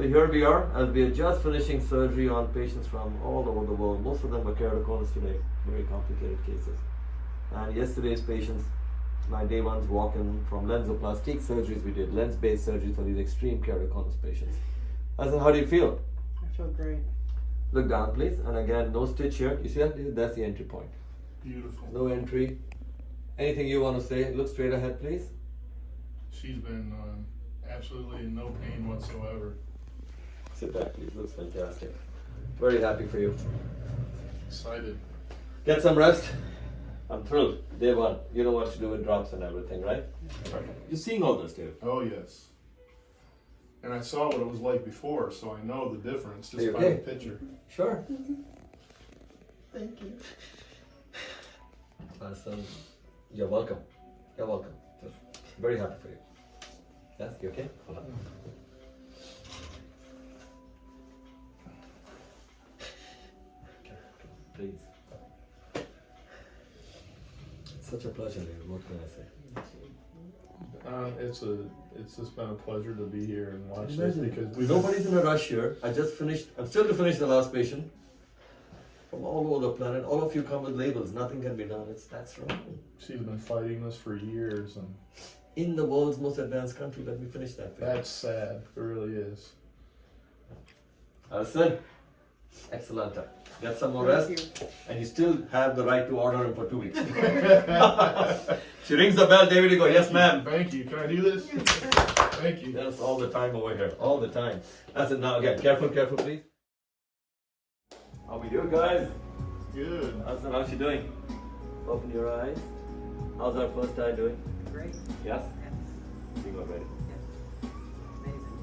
So here we are, as we are just finishing surgery on patients from all over the world. Most of them were keratoconus today, very complicated cases. And yesterday's patients, my day ones walk in from LenzOplastique surgeries. We did lens-based surgery for these extreme keratoconus patients. Allison, how do you feel? I feel great. Look down, please. And again, no stitch here. You see that? That's the entry point. Beautiful. No entry. Anything you want to say? Look straight ahead, please. She's been absolutely in no pain whatsoever. Sit back, please. Looks fantastic. Very happy for you. Excited. Get some rest. I'm thrilled. Day one. You know what to do with drops and everything, right? Perfect. You're seeing all this, Dave. Oh yes. And I saw what it was like before, so I know the difference just Are you by okay? the picture. Sure. Thank you. Awesome. You're welcome. You're welcome. Just very happy for you. Yes, you okay? Hold on. Okay, please. It's such a pleasure, Dave. What can I say? It's just been a pleasure to be here and watch this because Nobody's in a rush here. I just finished. I'm still to finish the last patient. From all over the planet, all of you come with labels. Nothing can be done. That's wrong. she's been fighting this for years, and In the world's most advanced country, let me finish that. For you. that's sad. It really is. Allison, excellent. Get some more rest, and you still have the right to order him for 2 weeks. She rings the bell, David. You go, yes, ma'am. Thank you. Can I do this? Thank you. Yes, all the time over here, all the time. That's it. Now again, careful, please. How we doing, guys? Good. Allison, how's she doing? Open your eyes. How's our first eye doing? Great. Yes? Yes. You got ready. Yes. Amazing.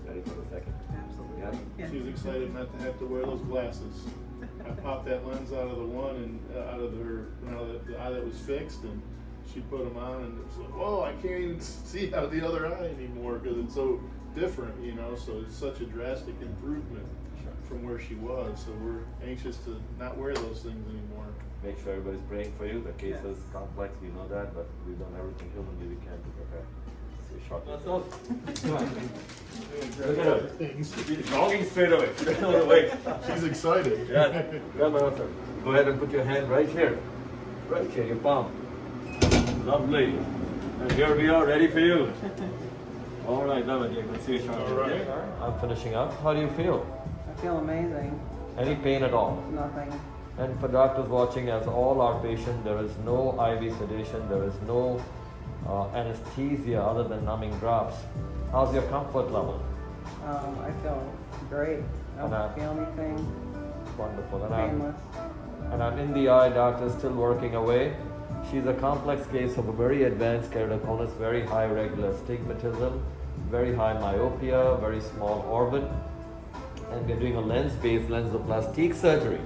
Ready for the second? Absolutely. Yes? Yes. She's excited not to have to wear those glasses. I popped that lens out of the one and out of her, the eye that was fixed, and she put them on, and it was like, whoa, I can't even see out of the other eye anymore because it's so different, So it's such a drastic improvement from where she was. So we're anxious to not wear those things anymore. Make sure everybody's praying for you. The case is complex, we know that, but we've done everything humanly we can to prepare. So short. Look at her. She's jogging straight away. She doesn't know the weight. She's excited. Yes. Come on, sir. Go ahead and put your hand right here. Right here, your palm. Lovely. And here we are, ready for you. All right, lovely. You can see a shot. All right. I'm finishing up. How do you feel? I feel amazing. Any pain at all? Nothing. And for doctors watching, as all our patients, there is no IV sedation, there is no anesthesia other than numbing drops. How's your comfort level? I feel great. I don't feel anything. Wonderful. Painless. And I'm in the eye, doctor still working away. She's a complex case of a very advanced keratoconus, very high regular astigmatism, very high myopia, very small orbit. And we're doing a lens-based LenzOplastique surgery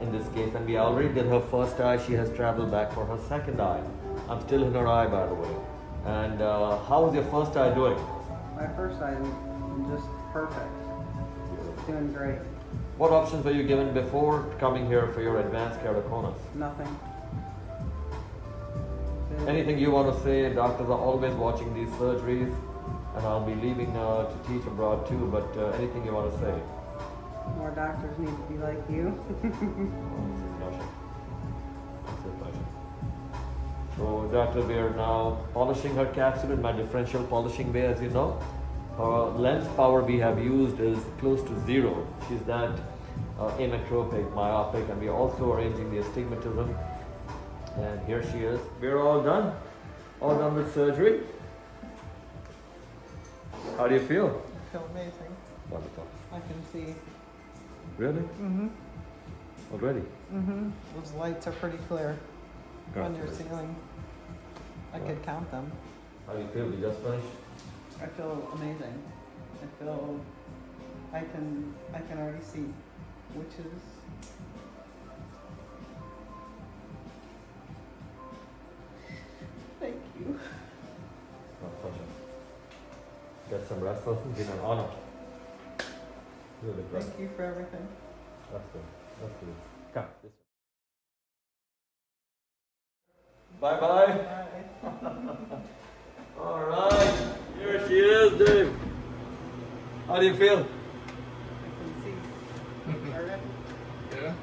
in this case. And we already did her first eye. She has traveled back for her second eye. I'm still in her eye, by the way. And how is your first eye doing? My first eye is just perfect. Doing great. What options were you given before coming here for your advanced keratoconus? Nothing. Anything you want to say? Doctors are always watching these surgeries, and I'll be leaving to teach abroad too, but anything you want to say? More doctors need to be like you. It's a pleasure. It's a pleasure. So Dr. we are now polishing her capsule in my differential polishing way, as you know. Her lens power we have used is close to 0. She's that ametropic, myopic, and we are also arranging the astigmatism. And here she is. We're all done. All done with surgery. How do you feel? I feel amazing. Wonderful. I can see. Really? Mm-hmm. Already? Mm-hmm. Those lights are pretty clear on your Gotcha. ceiling. I could count them. How do you feel? You just finished? I feel amazing. I feel I can already see, which is thank you. My pleasure. Get some rest, Allison. Been an honor. Really great. Thank you for everything. That's good. That's good. Come. Bye-bye. Bye. All right. Here she is, Dave. How do you feel? I can see already. Yeah?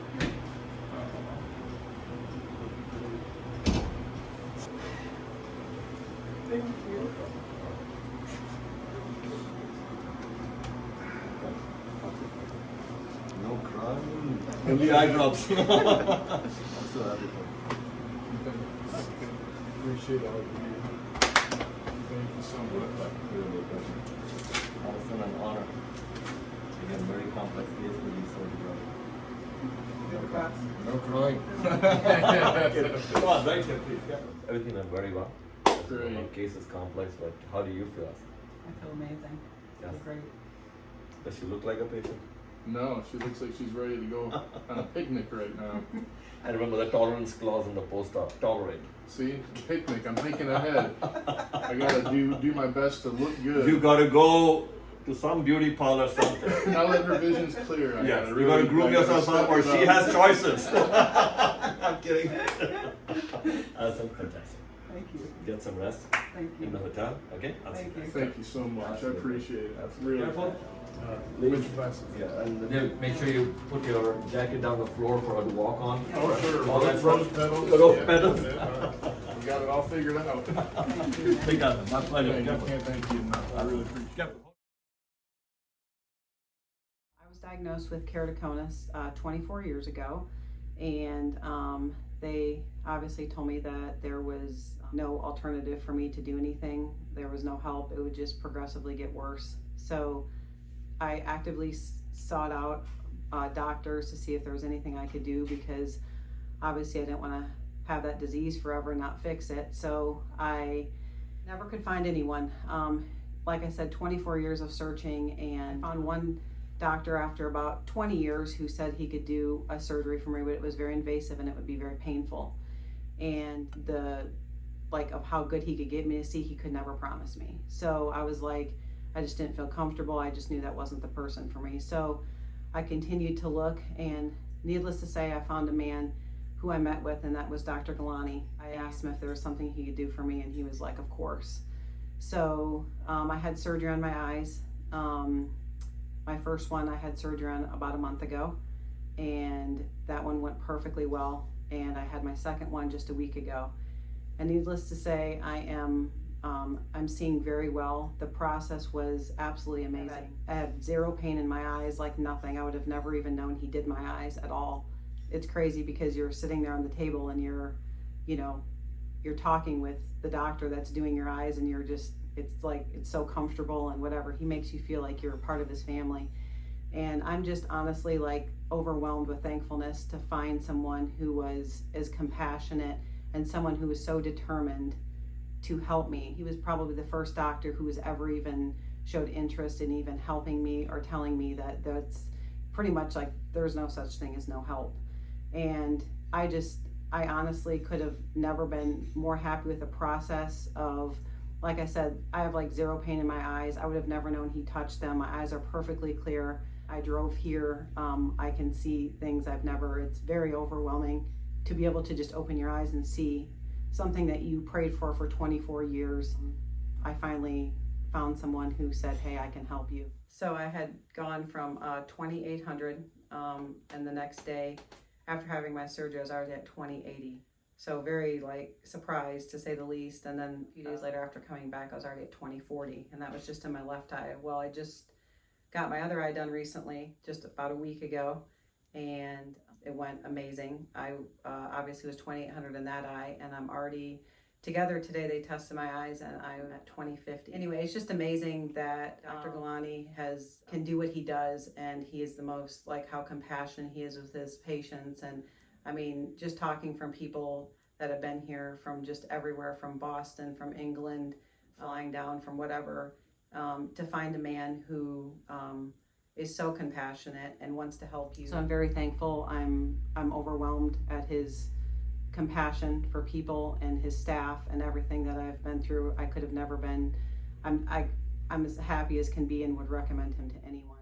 Thank you. No crying. Only eye drops. I'm so happy for you. Appreciate all of you. Thank you so much. Really good. Allison, an honor. Again, very complex case for you, so Good cross. no crying. Come on, right here, please. Yeah. Everything went very well. Great. The case is complex, but how do you feel? I feel amazing. Yes. Feel great. Does she look like a patient? No, she looks like she's ready to go on a picnic right now. I remember the tolerance clause in the post-op. Tolerate. See, picnic. I'm thinking ahead. I gotta do my best to look good. You gotta go to some beauty parlor or something. Now that her vision's clear, I Yes, gotta you gotta really- groom I gotta yourself up, step or it she up. has choices. I'm kidding. Awesome, fantastic. Thank you. Get some rest Thank in the you. hotel, okay? I'll see Thank you. you. Thank you so much. I Absolutely. appreciate it. Absolutely. Really. Careful. With glasses. Yeah, and then make sure you put your jacket down the floor for her to walk on. Oh, sure. All that Rose stuff. petals. Rose Yeah, petals. yeah. We got it all figured out. Take that, my pleasure. Thank you. Careful. Can't thank you enough. I really appreciate it. Careful. I was diagnosed with keratoconus 24 years ago, and they obviously told me that there was no alternative for me to do anything. There was no help. It would just progressively get worse. So I actively sought out doctors to see if there was anything I could do, because obviously I didn't want to have that disease forever and not fix it. So I never could find anyone. Like I said, 24 years of searching, and found one doctor after about 20 years who said he could do a surgery for me, but it was very invasive and it would be very painful. And of how good he could get me to see, he could never promise me. So I was like, I just didn't feel comfortable. I just knew that wasn't the person for me. So I continued to look, and needless to say, I found a man who I met with, and that was Dr. Gulani. I asked him if there was something he could do for me, and he was like, of course. So I had surgery on my eyes. My first one I had surgery on about a month ago, and that one went perfectly well. And I had my second one just a week ago. And needless to say, I'm seeing very well. The process was absolutely amazing. I had zero pain in my eyes, like nothing. I would have never even known he did my eyes at all. It's crazy because you're sitting there on the table and you're talking with the doctor that's doing your eyes, and it's so comfortable and whatever. He makes you feel like you're a part of his family. And I'm just honestly overwhelmed with thankfulness to find someone who was as compassionate and someone who was so determined to help me. He was probably the first doctor who was ever even showed interest in even helping me or telling me that that's pretty much there's no such thing as no help. And I honestly could have never been more happy with the process of, like I said, I have zero pain in my eyes. I would have never known he touched them. My eyes are perfectly clear. I drove here. I can see things it's very overwhelming to be able to just open your eyes and see something that you prayed for 24 years. I finally found someone who said, hey, I can help you. So I had gone from 2,800, and the next day after having my surgery, I was already at 2,080. So very surprised to say the least. And then a few days later after coming back, I was already at 2,040, and that was just in my left eye. Well, I just got my other eye done recently, just about a week ago, and it went amazing. I obviously was 2,800 in that eye, and I'm already together today. They tested my eyes, and I'm at 2,050. Anyway, it's just amazing that Dr. Gulani can do what he does, and he is the most how compassionate he is with his patients. And I mean, just talking from people that have been here from just everywhere, from Boston, from England, flying down from whatever, to find a man who is so compassionate and wants to help you. So I'm very thankful. I'm overwhelmed at his compassion for people and his staff and everything that I've been through. I could have never been. I'm as happy as can be, and would recommend him to anyone.